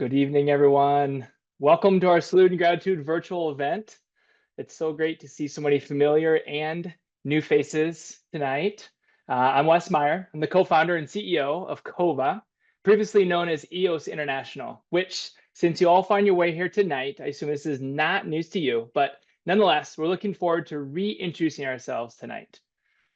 Good evening, everyone. Welcome to our Salud Gratitude virtual event. It's so great to see so many familiar and new faces tonight. I'm Wes Meyer. I'm the co-founder and CEO of Cova, previously known as EOS International, which, since you all find your way here tonight, I assume this is not news to you, but nonetheless, we're looking forward to reintroducing ourselves tonight.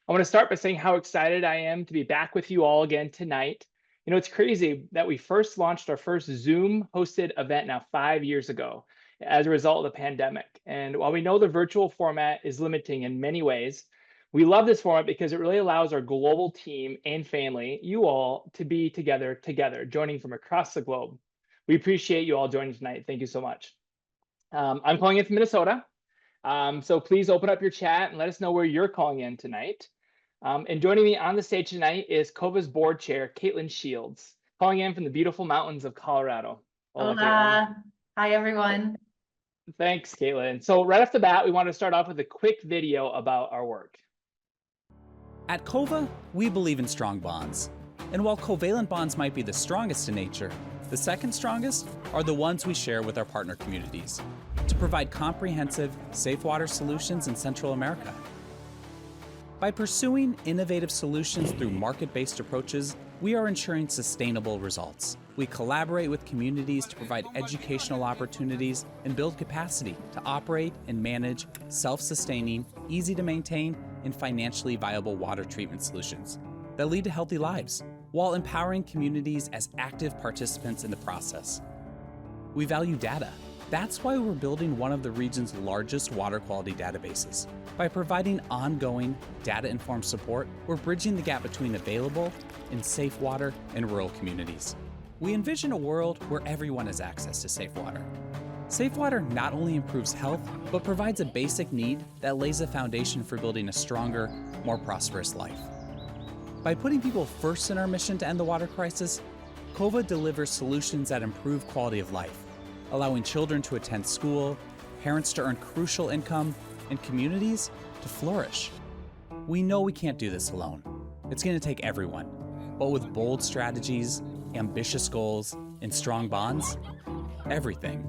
I want to start by saying how excited I am to be back with you all again tonight. You know, it's crazy that we first launched our first Zoom hosted event now 5 years ago as a result of the pandemic. And while we know the virtual format is limiting in many ways, we love this format because it really allows our global team and family, you all, to be together, joining from across the globe. We appreciate you all joining tonight. Thank you so much. I'm calling in from Minnesota. So please open up your chat and let us know where you're calling in tonight. And joining me on the stage tonight is Cova's board chair, Caitlin Shields, calling in from the beautiful mountains of Colorado. Hola, Caitlin. Hi, everyone. Thanks, Caitlin. So right off the bat, we want to start off with a quick video about our work. At Cova, we believe in strong bonds. And while covalent bonds might be the strongest in nature, the second strongest are the ones we share with our partner communities to provide comprehensive, safe water solutions in Central America. By pursuing innovative solutions through market-based approaches, we are ensuring sustainable results. We collaborate with communities to provide educational opportunities and build capacity to operate and manage self-sustaining, easy to maintain, and financially viable water treatment solutions that lead to healthy lives, while empowering communities as active participants in the process. We value data. That's why we're building one of the region's largest water quality databases. By providing ongoing, data-informed support, we're bridging the gap between available and safe water in rural communities. We envision a world where everyone has access to safe water. Safe water not only improves health, but provides a basic need that lays a foundation for building a stronger, more prosperous life. By putting people first in our mission to end the water crisis, Cova delivers solutions that improve quality of life, allowing children to attend school, parents to earn crucial income, and communities to flourish. We know we can't do this alone. It's going to take everyone. But with bold strategies, ambitious goals, and strong bonds, everything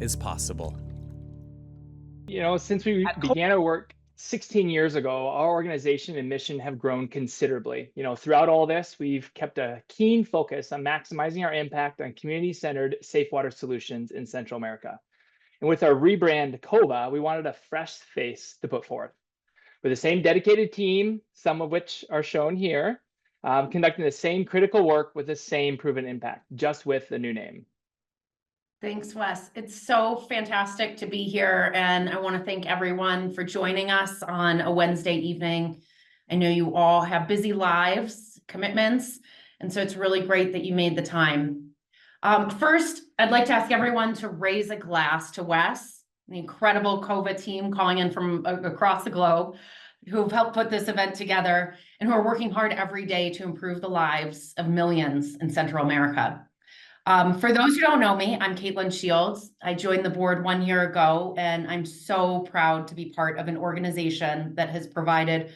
is possible. You know, since we began our work 16 years ago, our organization and mission have grown considerably. You know, throughout all this, we've kept a keen focus on maximizing our impact on community-centered safe water solutions in Central America. And with our rebrand Cova, we wanted a fresh face to put forth. With the same dedicated team, some of which are shown here, conducting the same critical work with the same proven impact, just with the new name. Thanks, Wes. It's so fantastic to be here, and I want to thank everyone for joining us on a Wednesday evening. I know you all have busy lives, commitments, and so it's really great that you made the time. First, I'd like to ask everyone to raise a glass to Wes, the incredible Cova team calling in from across the globe, who have helped put this event together and who are working hard every day to improve the lives of millions in Central America. For those who don't know me, I'm Caitlin Shields. I joined the board 1 year ago, and I'm so proud to be part of an organization that has provided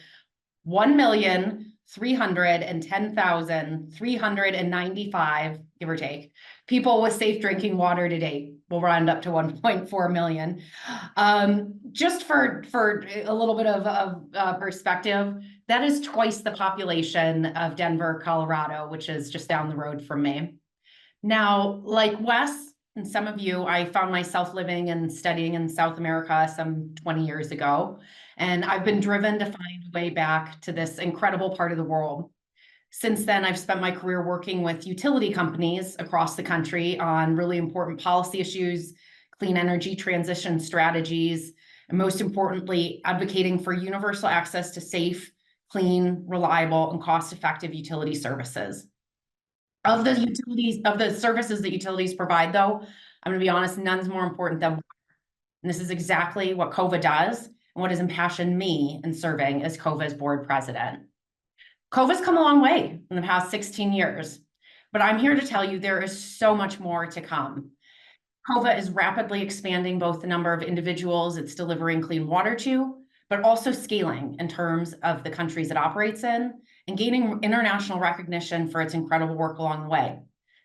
1,310,395, give or take, people with safe drinking water to date. We'll round up to 1.4 million. Just for a little bit of perspective, that is twice the population of Denver, Colorado, which is just down the road from me. Now, like Wes and some of you, I found myself living and studying in South America some 20 years ago, and I've been driven to find a way back to this incredible part of the world. Since then, I've spent my career working with utility companies across the country on really important policy issues, clean energy transition strategies, and most importantly, advocating for universal access to safe, clean, reliable, and cost-effective utility services. Of the services that utilities provide, though, I'm going to be honest, none's more important than water. And this is exactly what Cova does and what has impassioned me in serving as Cova's board president. Cova's come a long way in the past 16 years, but I'm here to tell you there is so much more to come. Cova is rapidly expanding both the number of individuals it's delivering clean water to, but also scaling in terms of the countries it operates in and gaining international recognition for its incredible work along the way.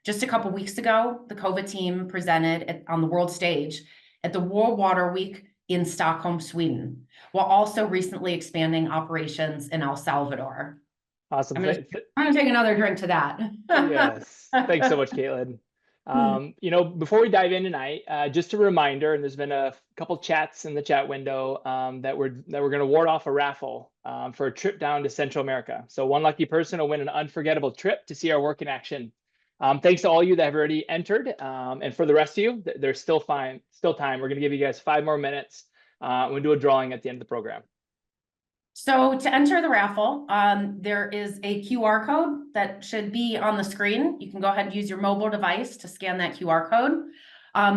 Just a couple weeks ago, the Cova team presented on the world stage at the World Water Week in Stockholm, Sweden, while also recently expanding operations in El Salvador. Awesome. I'm gonna take another drink to that. Yes. Thanks so much, Caitlin. Before we dive in tonight, just a reminder, and there's been a couple chats in the chat window that we're going to ward off a raffle for a trip down to Central America. So one lucky person will win an unforgettable trip to see our work in action. Thanks to all you that have already entered, and for the rest of you, there's still time. We're going to give you guys 5 more minutes. We'll do a drawing at the end of the program. So to enter the raffle, there is a QR code that should be on the screen. You can go ahead and use your mobile device to scan that QR code.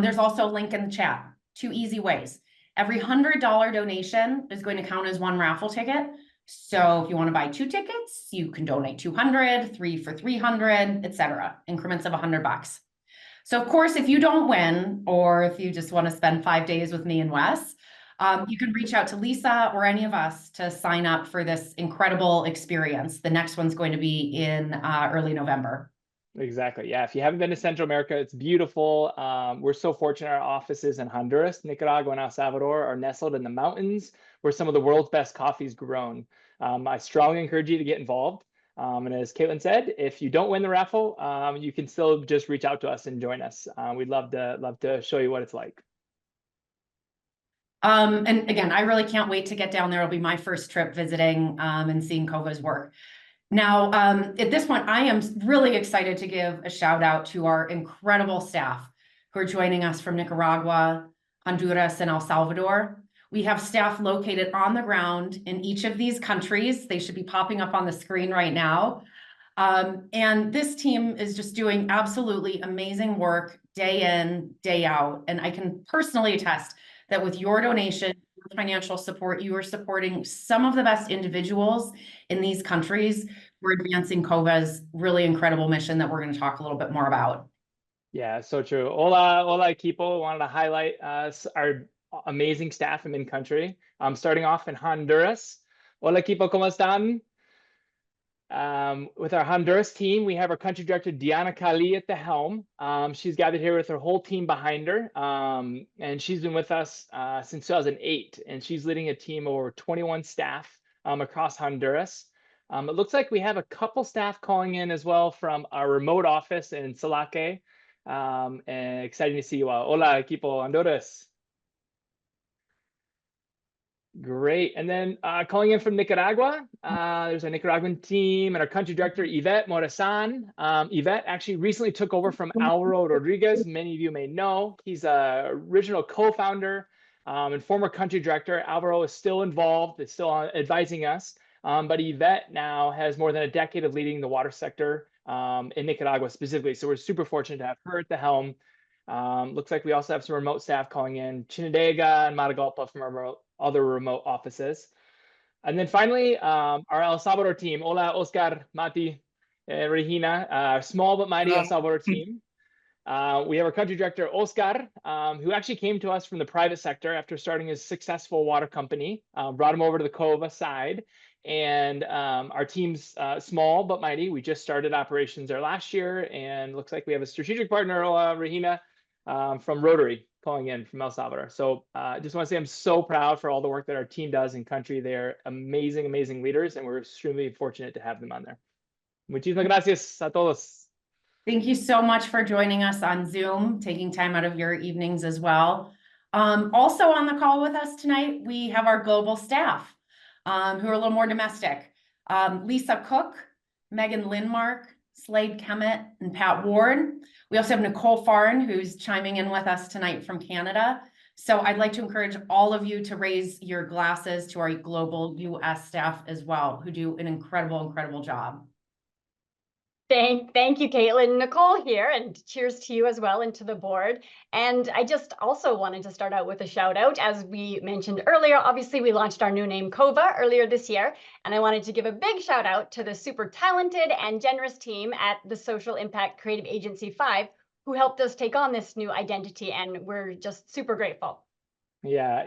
There's also a link in the chat. 2 easy ways. Every $100 donation is going to count as 1 raffle ticket. So if you want to buy 2 tickets, you can donate 200, 3 for 300, etc. Increments of $100. So of course, if you don't win, or if you just want to spend 5 days with me and Wes, you can reach out to Lisa or any of us to sign up for this incredible experience. The next one's going to be in early November. Exactly. Yeah. If you haven't been to Central America, it's beautiful. We're so fortunate. Our offices in Honduras, Nicaragua, and El Salvador are nestled in the mountains where some of the world's best coffee is grown. I strongly encourage you to get involved. And as Caitlin said, if you don't win the raffle, you can still just reach out to us and join us. We'd love to show you what it's like. And again, I really can't wait to get down there. It'll be my first trip visiting and seeing Cova's work. Now, at this point, I am really excited to give a shout out to our incredible staff who are joining us from Nicaragua, Honduras, and El Salvador. We have staff located on the ground in each of these countries. They should be popping up on the screen right now. And this team is just doing absolutely amazing work day in, day out. And I can personally attest that with your donation, your financial support, you are supporting some of the best individuals in these countries who are advancing Cova's really incredible mission that we're going to talk a little bit more about. Yeah, so true. Hola, equipo. Wanted to highlight our amazing staff in country. Starting off in Honduras. Hola, equipo, ¿cómo están? With our Honduras team, we have our country director, Diana Cali, at the helm. She's gathered here with her whole team behind her, and she's been with us since 2008, and she's leading a team of over 21 staff across Honduras. It looks like we have a couple staff calling in as well from our remote office in Salaque, and exciting to see you all. Hola, equipo Honduras. Great. And then calling in from Nicaragua, there's a Nicaraguan team and our country director, Yvette Morazan. Yvette actually recently took over from Alvaro Rodriguez. Many of you may know. He's a original co-founder and former country director. Alvaro is still involved, is still advising us. But Yvette now has more than a decade of leading the water sector in Nicaragua specifically. So we're super fortunate to have her at the helm. Looks like we also have some remote staff calling in, Chinandega and Matagalpa from our other remote offices. And then finally, our El Salvador team, Hola, Oscar, Mati, Regina, small but mighty El Salvador team. We have our country director, Oscar, who actually came to us from the private sector after starting his successful water company, brought him over to the Cova side. And our team's small but mighty. We just started operations there last year, and looks like we have a strategic partner, Regina, from Rotary, calling in from El Salvador. So I just want to say I'm so proud for all the work that our team does in country. They're amazing, amazing leaders, and we're extremely fortunate to have them on there. Muchísimas gracias a todos. Thank you so much for joining us on Zoom, taking time out of your evenings as well. Also on the call with us tonight, we have our global staff who are a little more domestic. Lisa Cook, Megan Lindmark, Slade Kemet, and Pat Ward. We also have Nicole Farn, who's chiming in with us tonight from Canada. So I'd like to encourage all of you to raise your glasses to our global US staff as well, who do an incredible, incredible job. Thank you, Caitlin. Nicole here, and cheers to you as well and to the board. And I just also wanted to start out with a shout out. As we mentioned earlier, obviously we launched our new name Cova earlier this year, and I wanted to give a big shout out to the super talented and generous team at the Social Impact Creative Agency 5 who helped us take on this new identity, and we're just super grateful. Yeah,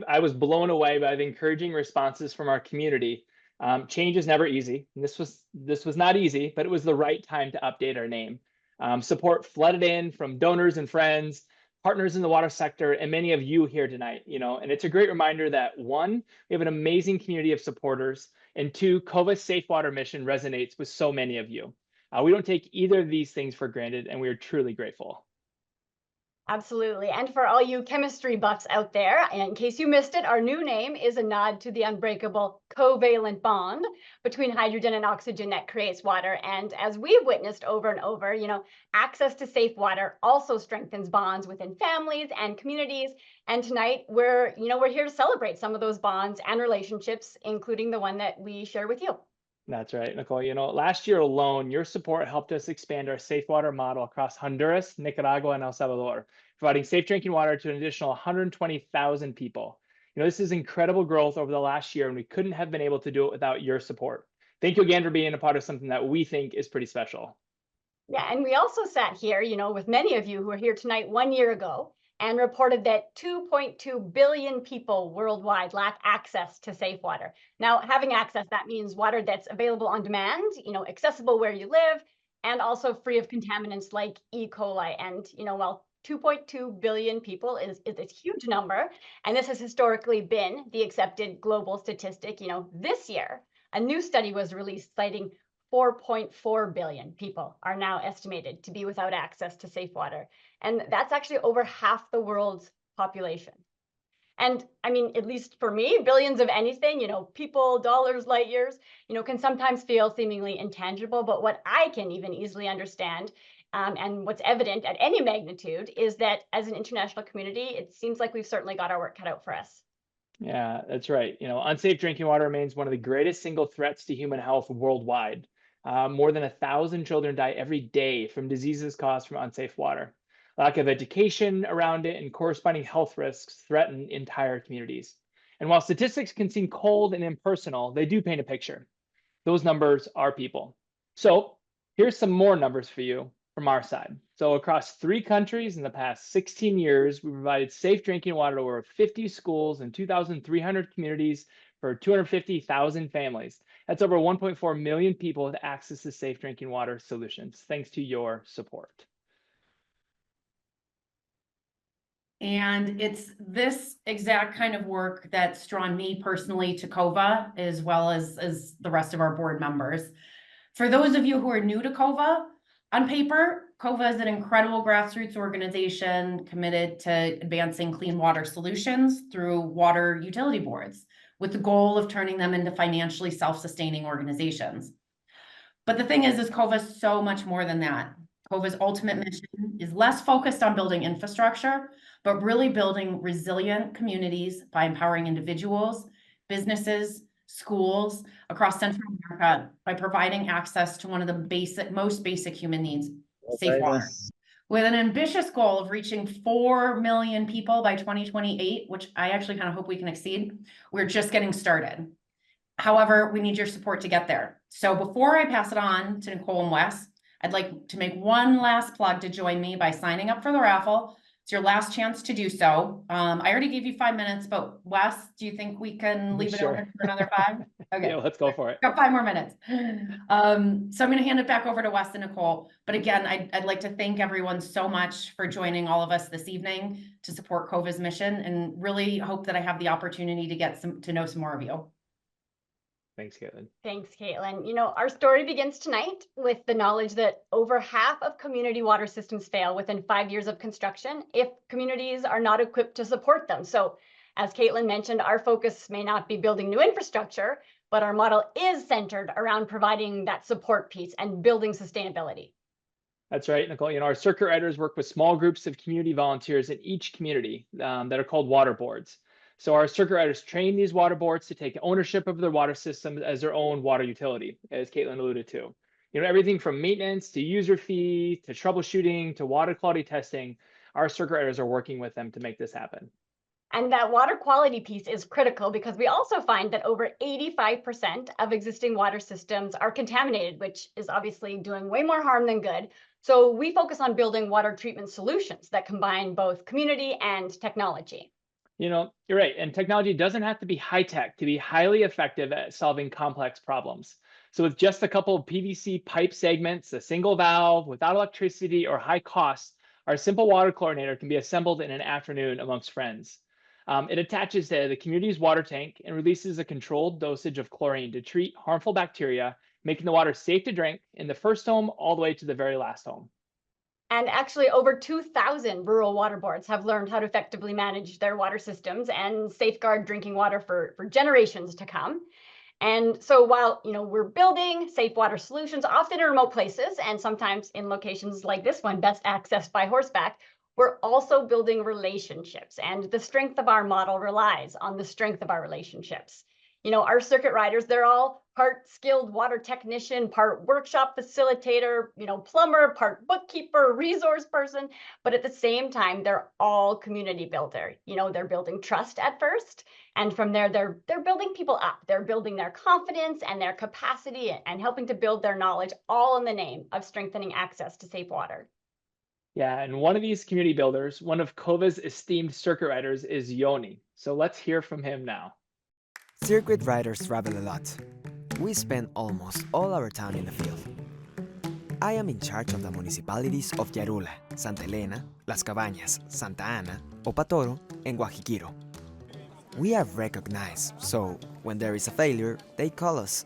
I was blown away by the encouraging responses from our community. Change is never easy. And this was not easy, but it was the right time to update our name. Support flooded in from donors and friends, partners in the water sector, and many of you here tonight. And it's a great reminder that one, we have an amazing community of supporters, and two, Cova's Safe Water mission resonates with so many of you. We don't take either of these things for granted, and we are truly grateful. Absolutely. And for all you chemistry buffs out there, and in case you missed it, our new name is a nod to the unbreakable covalent bond between hydrogen and oxygen that creates water. And as we've witnessed over and over, access to safe water also strengthens bonds within families and communities. And tonight we're here to celebrate some of those bonds and relationships, including the one that we share with you. That's right, Nicole. Last year alone, your support helped us expand our safe water model across Honduras, Nicaragua, and El Salvador, providing safe drinking water to an additional 120,000 people. This is incredible growth over the last year, and we couldn't have been able to do it without your support. Thank you again for being a part of something that we think is pretty special. Yeah, and we also sat here, with many of you who are here tonight 1 year ago, and reported that 2.2 billion people worldwide lack access to safe water. Now, having access, that means water that's available on demand, accessible where you live, and also free of contaminants like E. coli. And, while 2.2 billion people is a huge number, and this has historically been the accepted global statistic, this year, a new study was released citing 4.4 billion people are now estimated to be without access to safe water. And that's actually over half the world's population. And I mean, at least for me, billions of anything, people, dollars, light years, can sometimes feel seemingly intangible. But what I can even easily understand, and what's evident at any magnitude, is that as an international community, it seems like we've certainly got our work cut out for us. Yeah, that's right. Unsafe drinking water remains one of the greatest single threats to human health worldwide. More than 1,000 children die every day from diseases caused from unsafe water. Lack of education around it and corresponding health risks threaten entire communities. And while statistics can seem cold and impersonal, they do paint a picture. Those numbers are people. So here's some more numbers for you from our side. So across 3 countries in the past 16 years, we provided safe drinking water to over 50 schools and 2,300 communities for 250,000 families. That's over 1.4 million people with access to safe drinking water solutions, thanks to your support. And it's this exact kind of work that's drawn me personally to Cova, as well as the rest of our board members. For those of you who are new to Cova, on paper, Cova is an incredible grassroots organization committed to advancing clean water solutions through water utility boards, with the goal of turning them into financially self-sustaining organizations. But the thing is Cova is so much more than that. Cova's ultimate mission is less focused on building infrastructure, but really building resilient communities by empowering individuals, businesses, schools across Central America by providing access to one of the most basic human needs, safe water. With an ambitious goal of reaching 4 million people by 2028, which I actually kind of hope we can exceed, we're just getting started. However, we need your support to get there. So before I pass it on to Nicole and Wes, I'd like to make one last plug to join me by signing up for the raffle. It's your last chance to do so. I already gave you 5 minutes, but Wes, do you think we can leave it open for another 5? Okay. Yeah, let's go for it. Got 5 more minutes. So I'm going to hand it back over to Wes and Nicole. But again, I'd like to thank everyone so much for joining all of us this evening to support Cova's mission, and really hope that I have the opportunity to get to know some more of you. Thanks, Caitlin. Thanks, Caitlin. Our story begins tonight with the knowledge that over half of community water systems fail within 5 years of construction if communities are not equipped to support them. So as Caitlin mentioned, our focus may not be building new infrastructure, but our model is centered around providing that support piece and building sustainability. That's right, Nicole. Our circuit riders work with small groups of community volunteers in each community that are called water boards. So our circuit riders train these water boards to take ownership of their water systems as their own water utility, as Caitlin alluded to. Everything from maintenance to user fee to troubleshooting to water quality testing, our circuit riders are working with them to make this happen. And that water quality piece is critical because we also find that over 85% of existing water systems are contaminated, which is obviously doing way more harm than good. So we focus on building water treatment solutions that combine both community and technology. You're right. And technology doesn't have to be high tech to be highly effective at solving complex problems. So with just a couple of PVC pipe segments, a single valve, without electricity or high costs, our simple water chlorinator can be assembled in an afternoon amongst friends. It attaches to the community's water tank and releases a controlled dosage of chlorine to treat harmful bacteria, making the water safe to drink in the first home all the way to the very last home. And actually, over 2,000 rural water boards have learned how to effectively manage their water systems and safeguard drinking water for generations to come. And so while we're building safe water solutions, often in remote places and sometimes in locations like this one, best accessed by horseback, we're also building relationships. And the strength of our model relies on the strength of our relationships. Our circuit riders, they're all part skilled water technician, part workshop facilitator, plumber, part bookkeeper, resource person. But at the same time, they're all community builder. They're building trust at first. And from there, they're building people up. They're building their confidence and their capacity and helping to build their knowledge, all in the name of strengthening access to safe water. Yeah, and one of these community builders, one of Cova's esteemed circuit riders, is Yoni. So let's hear from him now. Circuit riders travel a lot. We spend almost all our time in the field. I am in charge of the municipalities of Yarula, Santa Elena, Las Cabañas, Santa Ana, Opatoro, and Guajiquiro. We are recognized, so when there is a failure, they call us.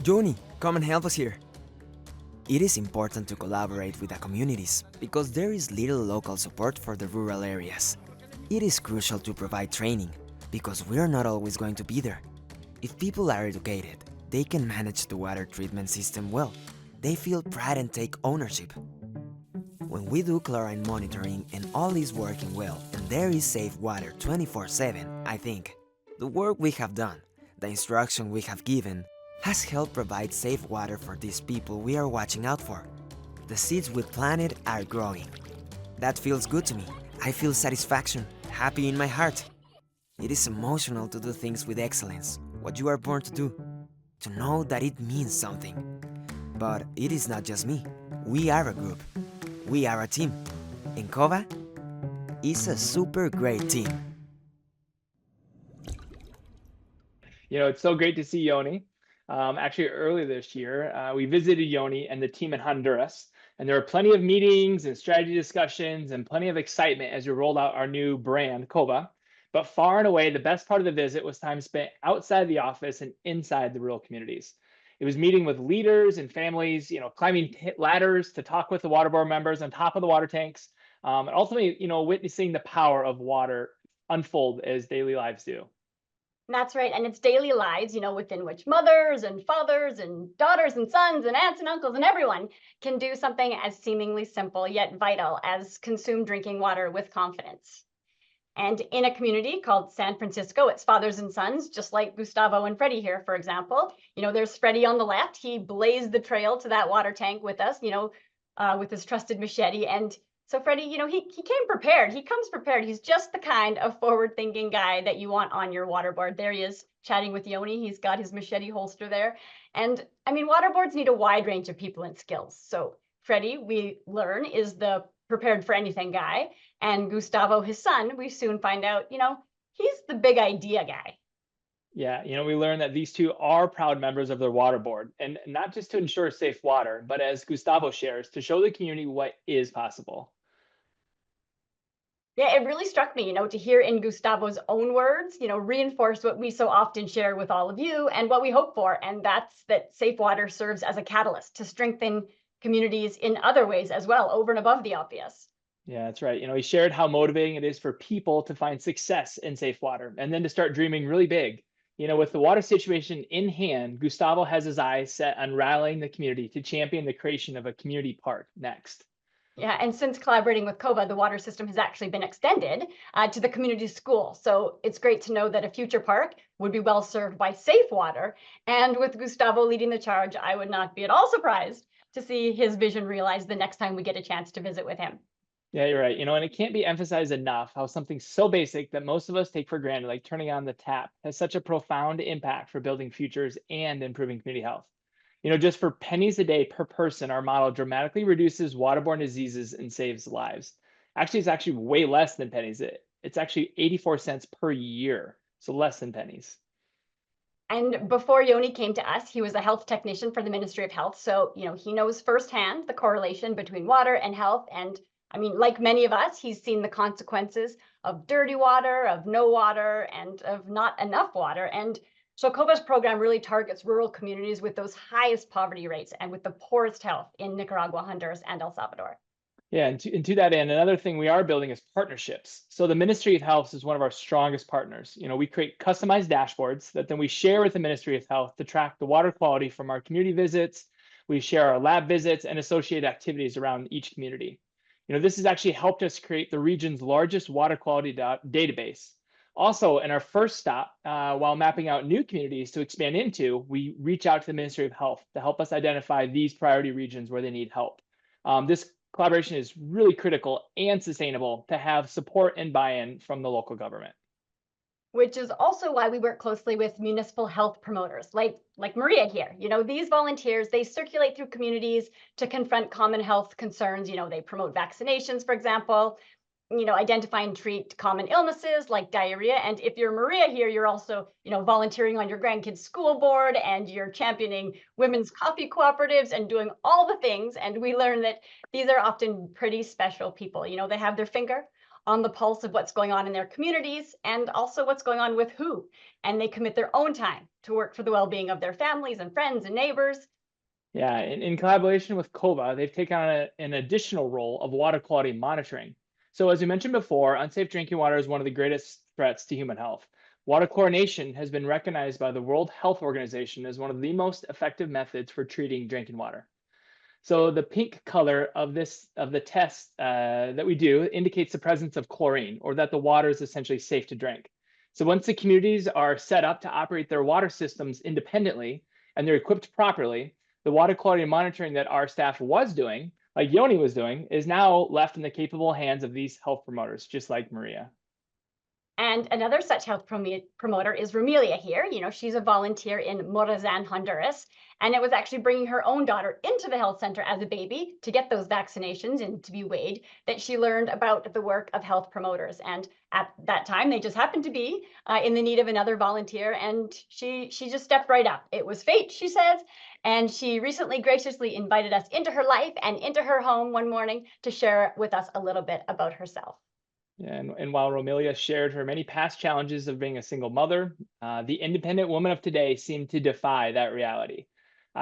Joni, come and help us here. It is important to collaborate with the communities because there is little local support for the rural areas. It is crucial to provide training because we are not always going to be there. If people are educated, they can manage the water treatment system well. They feel pride and take ownership. When we do chlorine monitoring and all is working well and there is safe water 24/7, I think the work we have done, the instruction we have given, has helped provide safe water for these people we are watching out for. The seeds we planted are growing. That feels good to me. I feel satisfaction, happy in my heart. It is emotional to do things with excellence, what you are born to do, to know that it means something. But it is not just me. We are a group. We are a team. And Cova is a super great team. It's so great to see Yoni. Actually, earlier this year, we visited Yoni and the team in Honduras, and there were plenty of meetings and strategy discussions and plenty of excitement as we rolled out our new brand, Cova. But far and away, the best part of the visit was time spent outside the office and inside the rural communities. It was meeting with leaders and families, climbing ladders to talk with the water board members on top of the water tanks, and ultimately, witnessing the power of water unfold as daily lives do. That's right. And it's daily lives, within which mothers and fathers and daughters and sons and aunts and uncles and everyone can do something as seemingly simple yet vital as consume drinking water with confidence. And in a community called San Francisco, it's fathers and sons, just like Gustavo and Freddie here, for example. There's Freddie on the left. He blazed the trail to that water tank with us, with his trusted machete. And so Freddie, he came prepared. He comes prepared. He's just the kind of forward-thinking guy that you want on your water board. There he is chatting with Yoni. He's got his machete holster there. And water boards need a wide range of people and skills. So Freddie, we learn, is the prepared for anything guy. And Gustavo, his son, we soon find out, he's the big idea guy. Yeah, we learned that these two are proud members of their water board, and not just to ensure safe water, but as Gustavo shares, to show the community what is possible. Yeah, it really struck me, to hear in Gustavo's own words, reinforce what we so often share with all of you and what we hope for. And that's that safe water serves as a catalyst to strengthen communities in other ways as well, over and above the obvious. Yeah, that's right. He shared how motivating it is for people to find success in safe water and then to start dreaming really big. With the water situation in hand, Gustavo has his eyes set on rallying the community to champion the creation of a community park next. Yeah, and since collaborating with Cova, the water system has actually been extended to the community school. So it's great to know that a future park would be well served by safe water. And with Gustavo leading the charge, I would not be at all surprised to see his vision realized the next time we get a chance to visit with him. Yeah, you're right. And it can't be emphasized enough how something so basic that most of us take for granted, like turning on the tap, has such a profound impact for building futures and improving community health. Just for pennies a day per person, our model dramatically reduces waterborne diseases and saves lives. Actually, it's actually way less than pennies. It's actually 84 cents per year, so less than pennies. And before Yoni came to us, he was a health technician for the Ministry of Health. So, he knows firsthand the correlation between water and health. And I mean, like many of us, he's seen the consequences of dirty water, of no water, and of not enough water. And so Cova's program really targets rural communities with those highest poverty rates and with the poorest health in Nicaragua, Honduras, and El Salvador. Yeah, and to that end, another thing we are building is partnerships. So the Ministry of Health is one of our strongest partners. We create customized dashboards that then we share with the Ministry of Health to track the water quality from our community visits. We share our lab visits and associated activities around each community. This has actually helped us create the region's largest water quality database. Also, in our first stop, while mapping out new communities to expand into, we reach out to the Ministry of Health to help us identify these priority regions where they need help. This collaboration is really critical and sustainable to have support and buy-in from the local government. Which is also why we work closely with municipal health promoters like Maria here. These volunteers, they circulate through communities to confront common health concerns. They promote vaccinations, for example, identify and treat common illnesses like diarrhea. And if you're Maria here, you're also, volunteering on your grandkids' school board, and you're championing women's coffee cooperatives and doing all the things. And we learn that these are often pretty special people. They have their finger on the pulse of what's going on in their communities and also what's going on with who. And they commit their own time to work for the well-being of their families and friends and neighbors. Yeah, in collaboration with Cova, they've taken on an additional role of water quality monitoring. So as we mentioned before, unsafe drinking water is one of the greatest threats to human health. Water chlorination has been recognized by the World Health Organization as one of the most effective methods for treating drinking water. So the pink color of the test that we do indicates the presence of chlorine, or that the water is essentially safe to drink. So once the communities are set up to operate their water systems independently and they're equipped properly, the water quality monitoring that our staff was doing, like Yoni was doing, is now left in the capable hands of these health promoters, just like Maria. And another such health promoter is Romelia here. She's a volunteer in Morazan, Honduras. And it was actually bringing her own daughter into the health center as a baby to get those vaccinations and to be weighed that she learned about the work of health promoters. And at that time, they just happened to be in the need of another volunteer. And she just stepped right up. It was fate, she says. And she recently graciously invited us into her life and into her home one morning to share with us a little bit about herself. Yeah, and while Romelia shared her many past challenges of being a single mother, the independent woman of today seemed to defy that reality.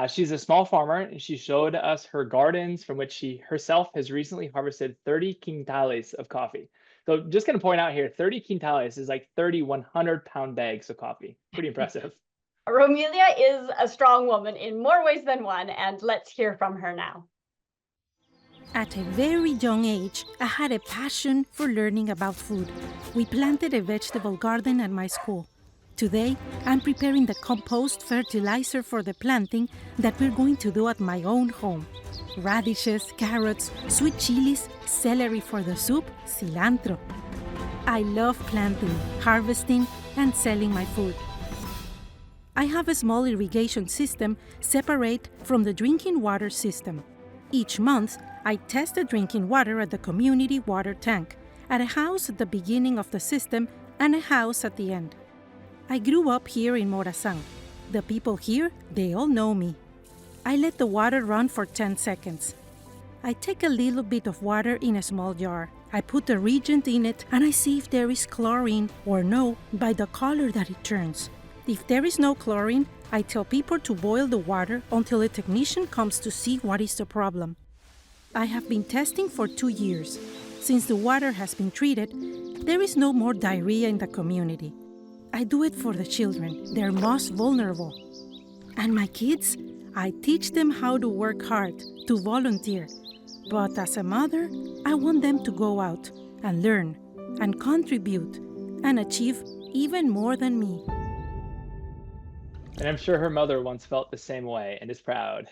She's a small farmer, and she showed us her gardens from which she herself has recently harvested 30 quintales of coffee. So just going to point out here, 30 quintales is like 30 100-pound bags of coffee. Pretty impressive. Romelia is a strong woman in more ways than one, and let's hear from her now. At a very young age, I had a passion for learning about food. We planted a vegetable garden at my school. Today, I'm preparing the compost fertilizer for the planting that we're going to do at my own home. Radishes, carrots, sweet chilies, celery for the soup, cilantro. I love planting, harvesting, and selling my food. I have a small irrigation system separate from the drinking water system. Each month, I test the drinking water at the community water tank, at a house at the beginning of the system and a house at the end. I grew up here in Morazan. The people here, they all know me. I let the water run for 10 seconds. I take a little bit of water in a small jar. I put the reagent in it and I see if there is chlorine or no by the color that it turns. If there is no chlorine, I tell people to boil the water until a technician comes to see what is the problem. I have been testing for 2 years. Since the water has been treated, there is no more diarrhea in the community. I do it for the children. They're most vulnerable. And my kids, I teach them how to work hard, to volunteer. But as a mother, I want them to go out and learn and contribute and achieve even more than me. And I'm sure her mother once felt the same way and is proud.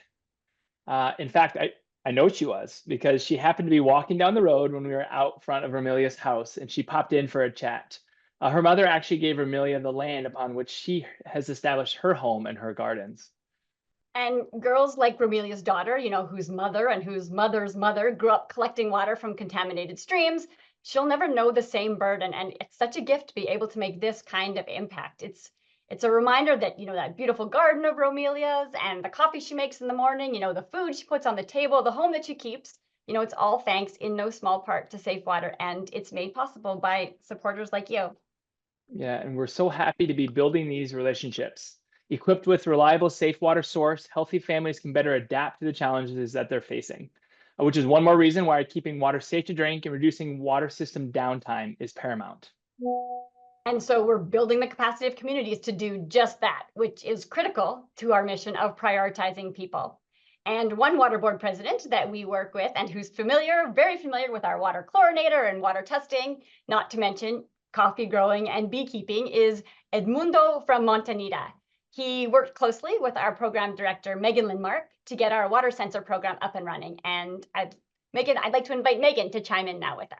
In fact, I know she was, because she happened to be walking down the road when we were out front of Romelia's house, and she popped in for a chat. Her mother actually gave Romelia the land upon which she has established her home and her gardens. And girls like Romelia's daughter, whose mother and whose mother's mother grew up collecting water from contaminated streams, she'll never know the same burden. And it's such a gift to be able to make this kind of impact. It's a reminder that, that beautiful garden of bromelias and the coffee she makes in the morning, the food she puts on the table, the home that she keeps, it's all thanks in no small part to Safe Water, and it's made possible by supporters like you. Yeah, and we're so happy to be building these relationships. Equipped with reliable, safe water source, healthy families can better adapt to the challenges that they're facing, which is one more reason why keeping water safe to drink and reducing water system downtime is paramount. And so we're building the capacity of communities to do just that, which is critical to our mission of prioritizing people. And one water board president that we work with and who's very familiar with our water chlorinator and water testing, not to mention coffee growing and beekeeping, is Edmundo from Montanita. He worked closely with our program director, Megan Lindmark, to get our water sensor program up and running. And I'd like to invite Megan to chime in now with us.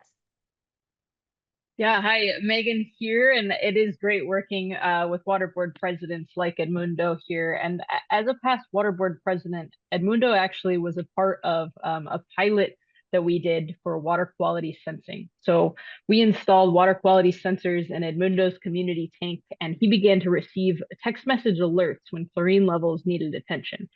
Yeah, hi, Megan here, and it is great working with water board presidents like Edmundo here. And as a past water board president, Edmundo actually was a part of a pilot that we did for water quality sensing. So we installed water quality sensors in Edmundo's community tank, and he began to receive text message alerts when chlorine levels needed attention.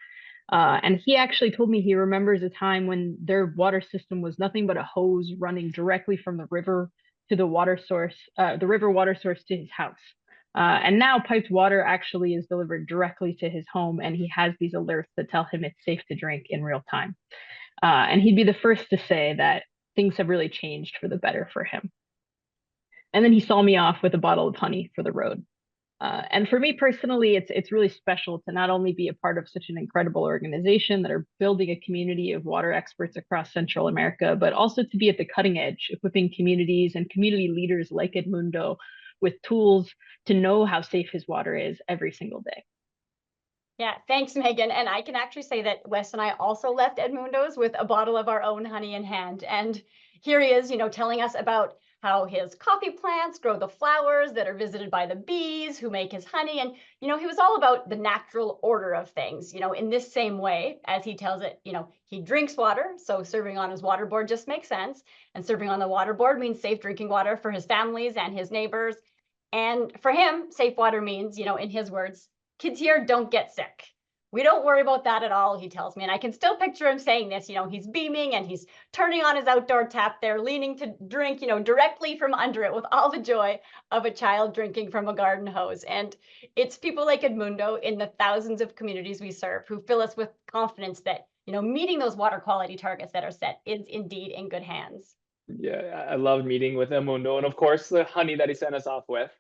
And he actually told me he remembers a time when their water system was nothing but a hose running directly from the river to the water source, the river water source to his house. And now piped water actually is delivered directly to his home, and he has these alerts that tell him it's safe to drink in real time. And he'd be the first to say that things have really changed for the better for him. And then he saw me off with a bottle of honey for the road. And for me personally, it's really special to not only be a part of such an incredible organization that are building a community of water experts across Central America, but also to be at the cutting edge, equipping communities and community leaders like Edmundo with tools to know how safe his water is every single day. Yeah, thanks, Megan. And I can actually say that Wes and I also left Edmundo's with a bottle of our own honey in hand. And here he is, telling us about how his coffee plants grow the flowers that are visited by the bees who make his honey. And, he was all about the natural order of things, in this same way, as he tells it, he drinks water. So serving on his water board just makes sense. And serving on the water board means safe drinking water for his families and his neighbors. And for him, safe water means, in his words, kids here don't get sick. We don't worry about that at all, he tells me. And I can still picture him saying this, he's beaming and he's turning on his outdoor tap there, leaning to drink, directly from under it with all the joy of a child drinking from a garden hose. And it's people like Edmundo in the thousands of communities we serve who fill us with confidence that, meeting those water quality targets that are set is indeed in good hands. Yeah, I loved meeting with Edmundo, and of course the honey that he sent us off with.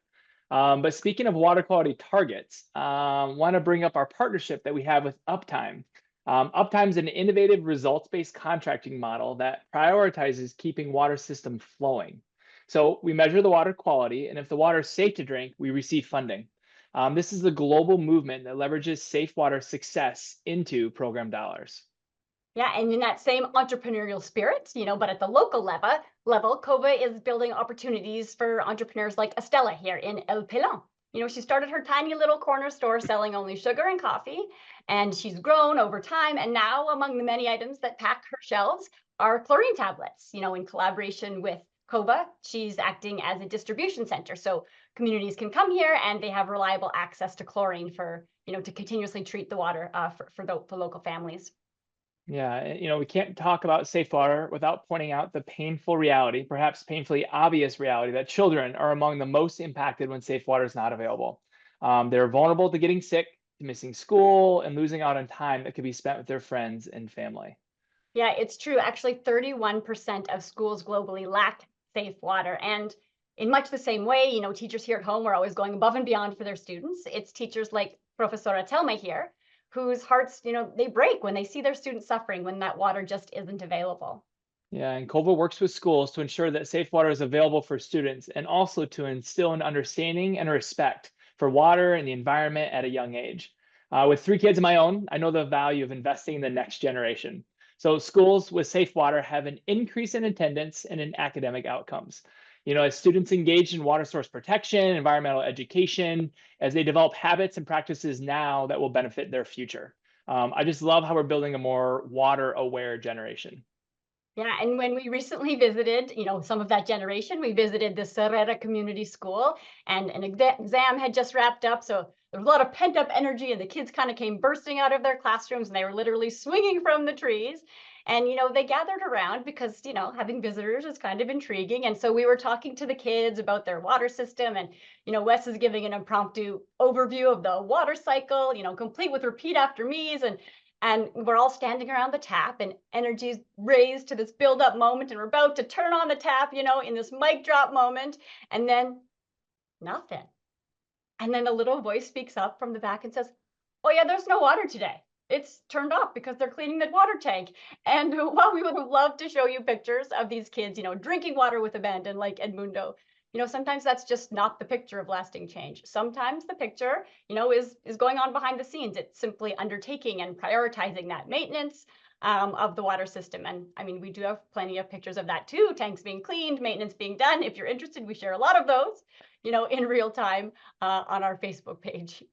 But speaking of water quality targets, want to bring up our partnership that we have with Uptime. Uptime is an innovative results-based contracting model that prioritizes keeping water system flowing. So we measure the water quality, and if the water is safe to drink, we receive funding. This is a global movement that leverages safe water success into program dollars. Yeah, and in that same entrepreneurial spirit, but at the local level, Cova is building opportunities for entrepreneurs like Estella here in El Pelon. She started her tiny little corner store selling only sugar and coffee, and she's grown over time. And now among the many items that pack her shelves are chlorine tablets. In collaboration with Cova, she's acting as a distribution center. So communities can come here and they have reliable access to chlorine for, to continuously treat the water for local families. Yeah, we can't talk about safe water without pointing out the painful reality, perhaps painfully obvious reality, that children are among the most impacted when safe water is not available. They're vulnerable to getting sick, to missing school, and losing out on time that could be spent with their friends and family. Yeah, it's true. Actually, 31% of schools globally lack safe water. And in much the same way, teachers here at home are always going above and beyond for their students. It's teachers like Professora Telma here, whose hearts, they break when they see their students suffering when that water just isn't available. Yeah, and Cova works with schools to ensure that safe water is available for students and also to instill an understanding and respect for water and the environment at a young age. With 3 kids of my own, I know the value of investing in the next generation. So schools with safe water have an increase in attendance and in academic outcomes. As students engage in water source protection, environmental education, as they develop habits and practices now that will benefit their future. I just love how we're building a more water aware generation. Yeah, and when we recently visited, some of that generation, we visited the Serrera Community School, and an exam had just wrapped up. So there was a lot of pent up energy, and the kids kind of came bursting out of their classrooms, and they were literally swinging from the trees. And, they gathered around because, having visitors is kind of intriguing. And so we were talking to the kids about their water system. And, Wes is giving an impromptu overview of the water cycle, complete with repeat after me's. And we're all standing around the tap, and energy's raised to this build up moment, and we're about to turn on the tap, in this mic drop moment, and then nothing. And then a little voice speaks up from the back and says, "Oh yeah, there's no water today. It's turned off because they're cleaning the water tank." And while we would have loved to show you pictures of these kids, drinking water with abandon like Edmundo, sometimes that's just not the picture of lasting change. Sometimes the picture, is going on behind the scenes. It's simply undertaking and prioritizing that maintenance of the water system. And I mean, we do have plenty of pictures of that too. Tanks being cleaned, maintenance being done. If you're interested, we share a lot of those, in real time on our Facebook page.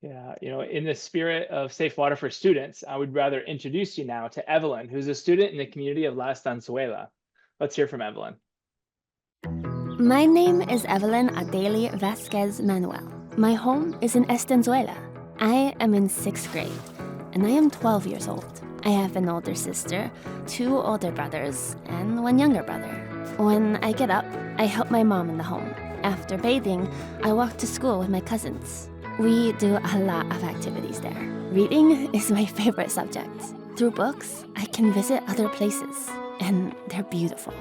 Yeah, in the spirit of safe water for students, I would rather introduce you now to Evelyn, who's a student in the community of La Estanzuela. Let's hear from Evelyn. My name is Evelyn Adeli Vasquez Manuel. My home is in Estanzuela. I am in 6th grade, and I am 12 years old. I have an older sister, 2 older brothers, and 1 younger brother. When I get up, I help my mom in the home. After bathing, I walk to school with my cousins. We do a lot of activities there. Reading is my favorite subject. Through books, I can visit other places, and they're beautiful.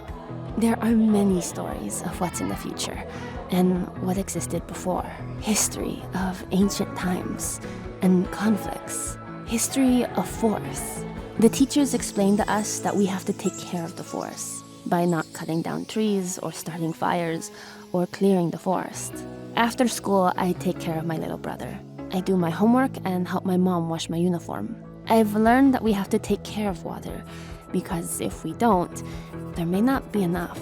There are many stories of what's in the future and what existed before. History of ancient times and conflicts. History of forests. The teachers explained to us that we have to take care of the forests by not cutting down trees or starting fires or clearing the forest. After school, I take care of my little brother. I do my homework and help my mom wash my uniform. I've learned that we have to take care of water because if we don't, there may not be enough.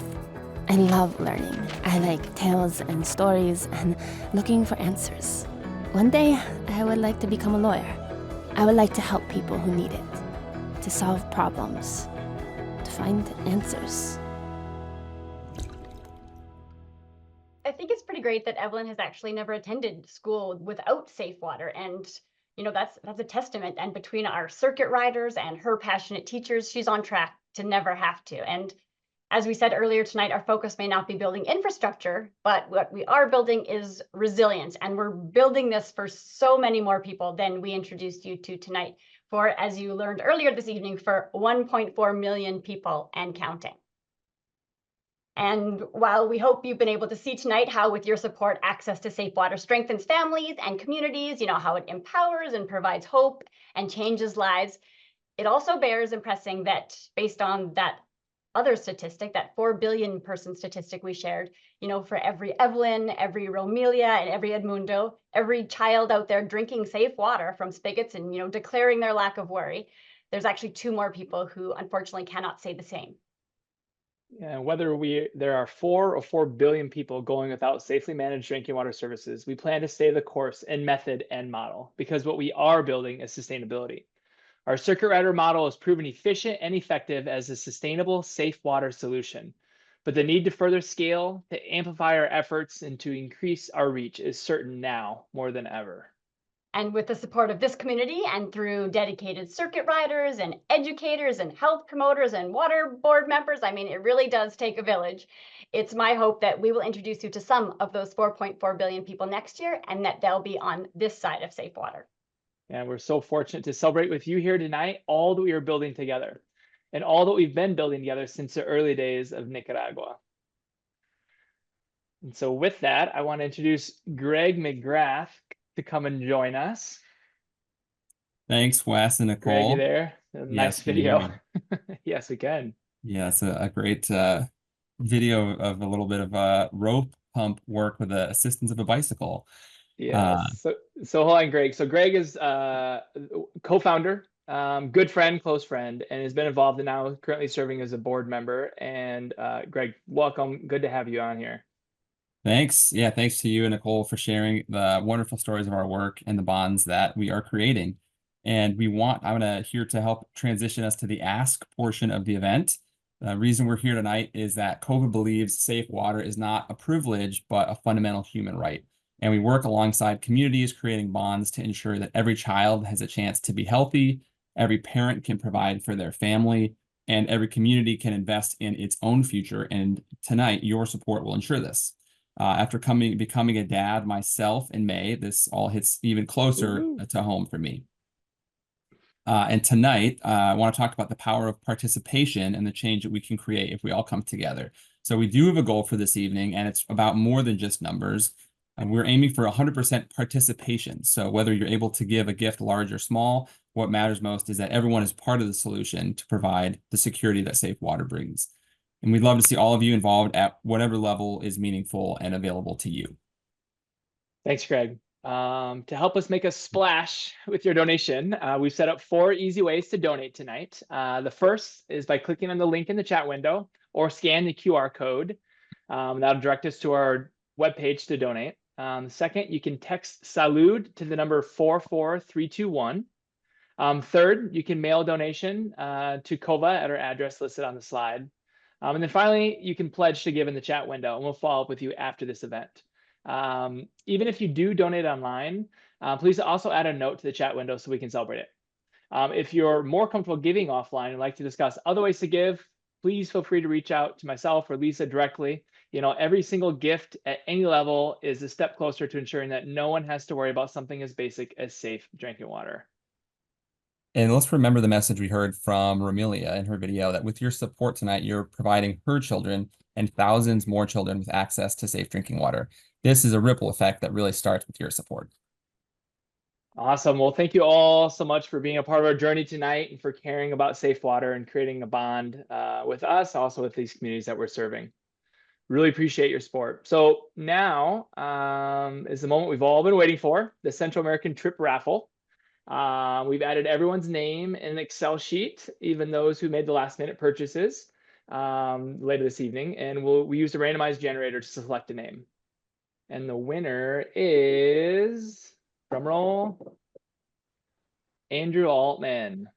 I love learning. I like tales and stories and looking for answers. One day, I would like to become a lawyer. I would like to help people who need it, to solve problems, to find answers. I think it's pretty great that Evelyn has actually never attended school without safe water. And, that's a testament. And between our circuit riders and her passionate teachers, she's on track to never have to. And as we said earlier tonight, our focus may not be building infrastructure, but what we are building is resilience. And we're building this for so many more people than we introduced you to tonight. For, as you learned earlier this evening, for 1.4 million people and counting. And while we hope you've been able to see tonight how with your support, access to safe water strengthens families and communities, how it empowers and provides hope and changes lives, it also bears impressing that based on that other statistic, that 4 billion person statistic we shared, for every Evelyn, every Romelia, and every Edmundo, every child out there drinking safe water from spigots and, declaring their lack of worry, there's actually 2 more people who unfortunately cannot say the same. And whether there are 4 or 4 billion people going without safely managed drinking water services, we plan to stay the course in method and model because what we are building is sustainability. Our circuit rider model is proven efficient and effective as a sustainable, safe water solution. But the need to further scale, to amplify our efforts, and to increase our reach is certain now more than ever. And with the support of this community and through dedicated circuit riders and educators and health promoters and water board members, I mean, it really does take a village. It's my hope that we will introduce you to some of those 4.4 billion people next year and that they'll be on this side of safe water. And we're so fortunate to celebrate with you here tonight all that we are building together and all that we've been building together since the early days of Nicaragua. And so with that, I want to introduce Greg McGrath to come and join us. Thanks, Wes and Nicole. Greg, you there? Nice video. Yes, we can. Yeah, it's a great video of a little bit of rope pump work with the assistance of a bicycle. Yeah. So hold on, Greg. So Greg is co-founder, good friend, close friend, and has been involved and now currently serving as a board member. And Greg, welcome. Good to have you on here. Thanks. Yeah, thanks to you and Nicole for sharing the wonderful stories of our work and the bonds that we are creating. And I'm here to help transition us to the ask portion of the event. The reason we're here tonight is that Cova believes safe water is not a privilege, but a fundamental human right. And we work alongside communities, creating bonds to ensure that every child has a chance to be healthy, every parent can provide for their family, and every community can invest in its own future. And tonight, your support will ensure this. After becoming a dad myself in May, this all hits even closer to home for me. And tonight, I want to talk about the power of participation and the change that we can create if we all come together. So we do have a goal for this evening, and it's about more than just numbers. And we're aiming for 100% participation. So whether you're able to give a gift large or small, what matters most is that everyone is part of the solution to provide the security that safe water brings. And we'd love to see all of you involved at whatever level is meaningful and available to you. Thanks, Greg. To help us make a splash with your donation, we've set up 4 easy ways to donate tonight. The first is by clicking on the link in the chat window or scan the QR code. That'll direct us to our webpage to donate. Second, you can text Salud to the number 44321. Third, you can mail a donation to Cova at our address listed on the slide. And then finally, you can pledge to give in the chat window, and we'll follow up with you after this event. Even if you do donate online, please also add a note to the chat window so we can celebrate it. If you're more comfortable giving offline and like to discuss other ways to give, please feel free to reach out to myself or Lisa directly. You know, every single gift at any level is a step closer to ensuring that no one has to worry about something as basic as safe drinking water. And let's remember the message we heard from Romelia in her video, that with your support tonight, you're providing her children and thousands more children with access to safe drinking water. This is a ripple effect that really starts with your support. Awesome. Well, thank you all so much for being a part of our journey tonight and for caring about safe water and creating a bond with us, also with these communities that we're serving. Really appreciate your support. So now is the moment we've all been waiting for, the Central American Trip Raffle. We've added everyone's name in an Excel sheet, even those who made the last minute purchases later this evening. And we used a randomized generator to select a name. And the winner is, drumroll, Andrew Altman.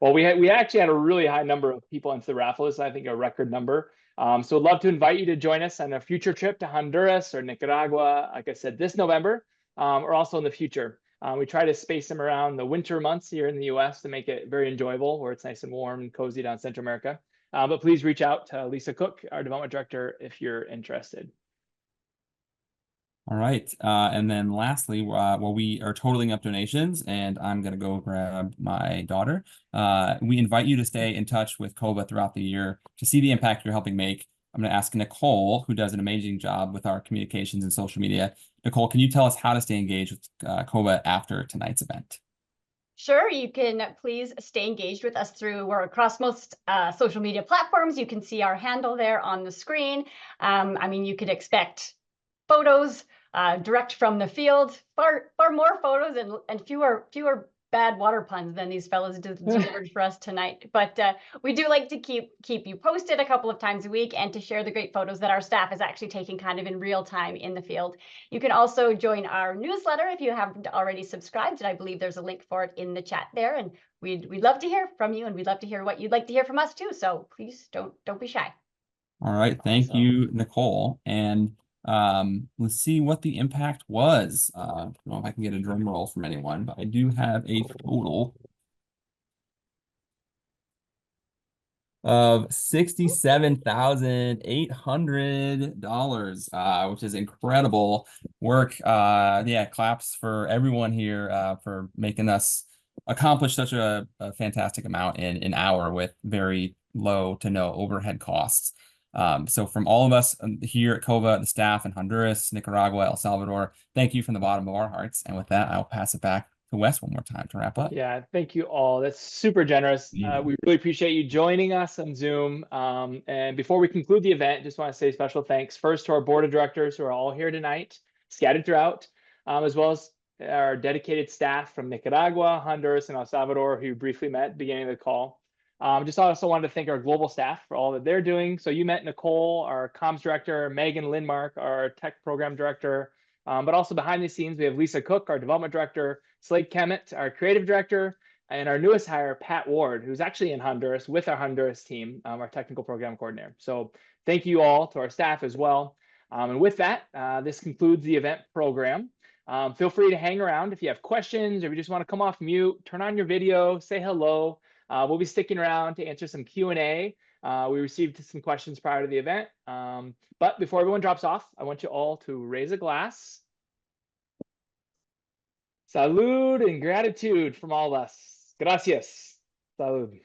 Well, we actually had a really high number of people into the raffle. This is, I think, a record number. So I'd love to invite you to join us on a future trip to Honduras or Nicaragua, like I said, this November, or also in the future. We try to space them around the winter months here in the US to make it very enjoyable, where it's nice and warm and cozy down in Central America. But please reach out to Lisa Cook, our development director, if you're interested. All right. And then lastly, while we are totaling up donations, and I'm going to go grab my daughter, we invite you to stay in touch with Cova throughout the year to see the impact you're helping make. I'm going to ask Nicole, who does an amazing job with our communications and social media. Nicole, can you tell us how to stay engaged with Cova after tonight's event? Sure, you can please stay engaged with us we're across most social media platforms. You can see our handle there on the screen. I mean, you could expect photos direct from the field, far more photos and fewer bad water puns than these fellows delivered for us tonight. But we do like to keep you posted a couple of times a week and to share the great photos that our staff is actually taking kind of in real time in the field. You can also join our newsletter if you haven't already subscribed, and I believe there's a link for it in the chat there. And we'd love to hear from you, and we'd love to hear what you'd like to hear from us too. So please don't be shy. All right, thank you, Nicole. And let's see what the impact was. I don't know if I can get a drum roll from anyone, but I do have a total of $67,800, which is incredible work. Yeah, claps for everyone here for making us accomplish such a fantastic amount in an hour with very low to no overhead costs. So from all of us here at Cova, the staff in Honduras, Nicaragua, El Salvador, thank you from the bottom of our hearts. And with that, I'll pass it back to Wes one more time to wrap up. Yeah, thank you all. That's super generous. We really appreciate you joining us on Zoom. And before we conclude the event, just want to say special thanks first to our board of directors who are all here tonight, scattered throughout, as well as our dedicated staff from Nicaragua, Honduras, and El Salvador, who you briefly met at the beginning of the call. Just also wanted to thank our global staff for all that they're doing. So you met Nicole, our comms director, Megan Lindmark, our tech program director, but also behind the scenes, we have Lisa Cook, our development director, Slade Kemet, our creative director, and our newest hire, Pat Ward, who's actually in Honduras with our Honduras team, our technical program coordinator. So thank you all to our staff as well. And with that, this concludes the event program. Feel free to hang around if you have questions, or if you just want to come off mute, turn on your video, say hello. We'll be sticking around to answer some Q&A. We received some questions prior to the event. But before everyone drops off, I want you all to raise a glass. Salud and gratitude from all of us. Gracias. Salud.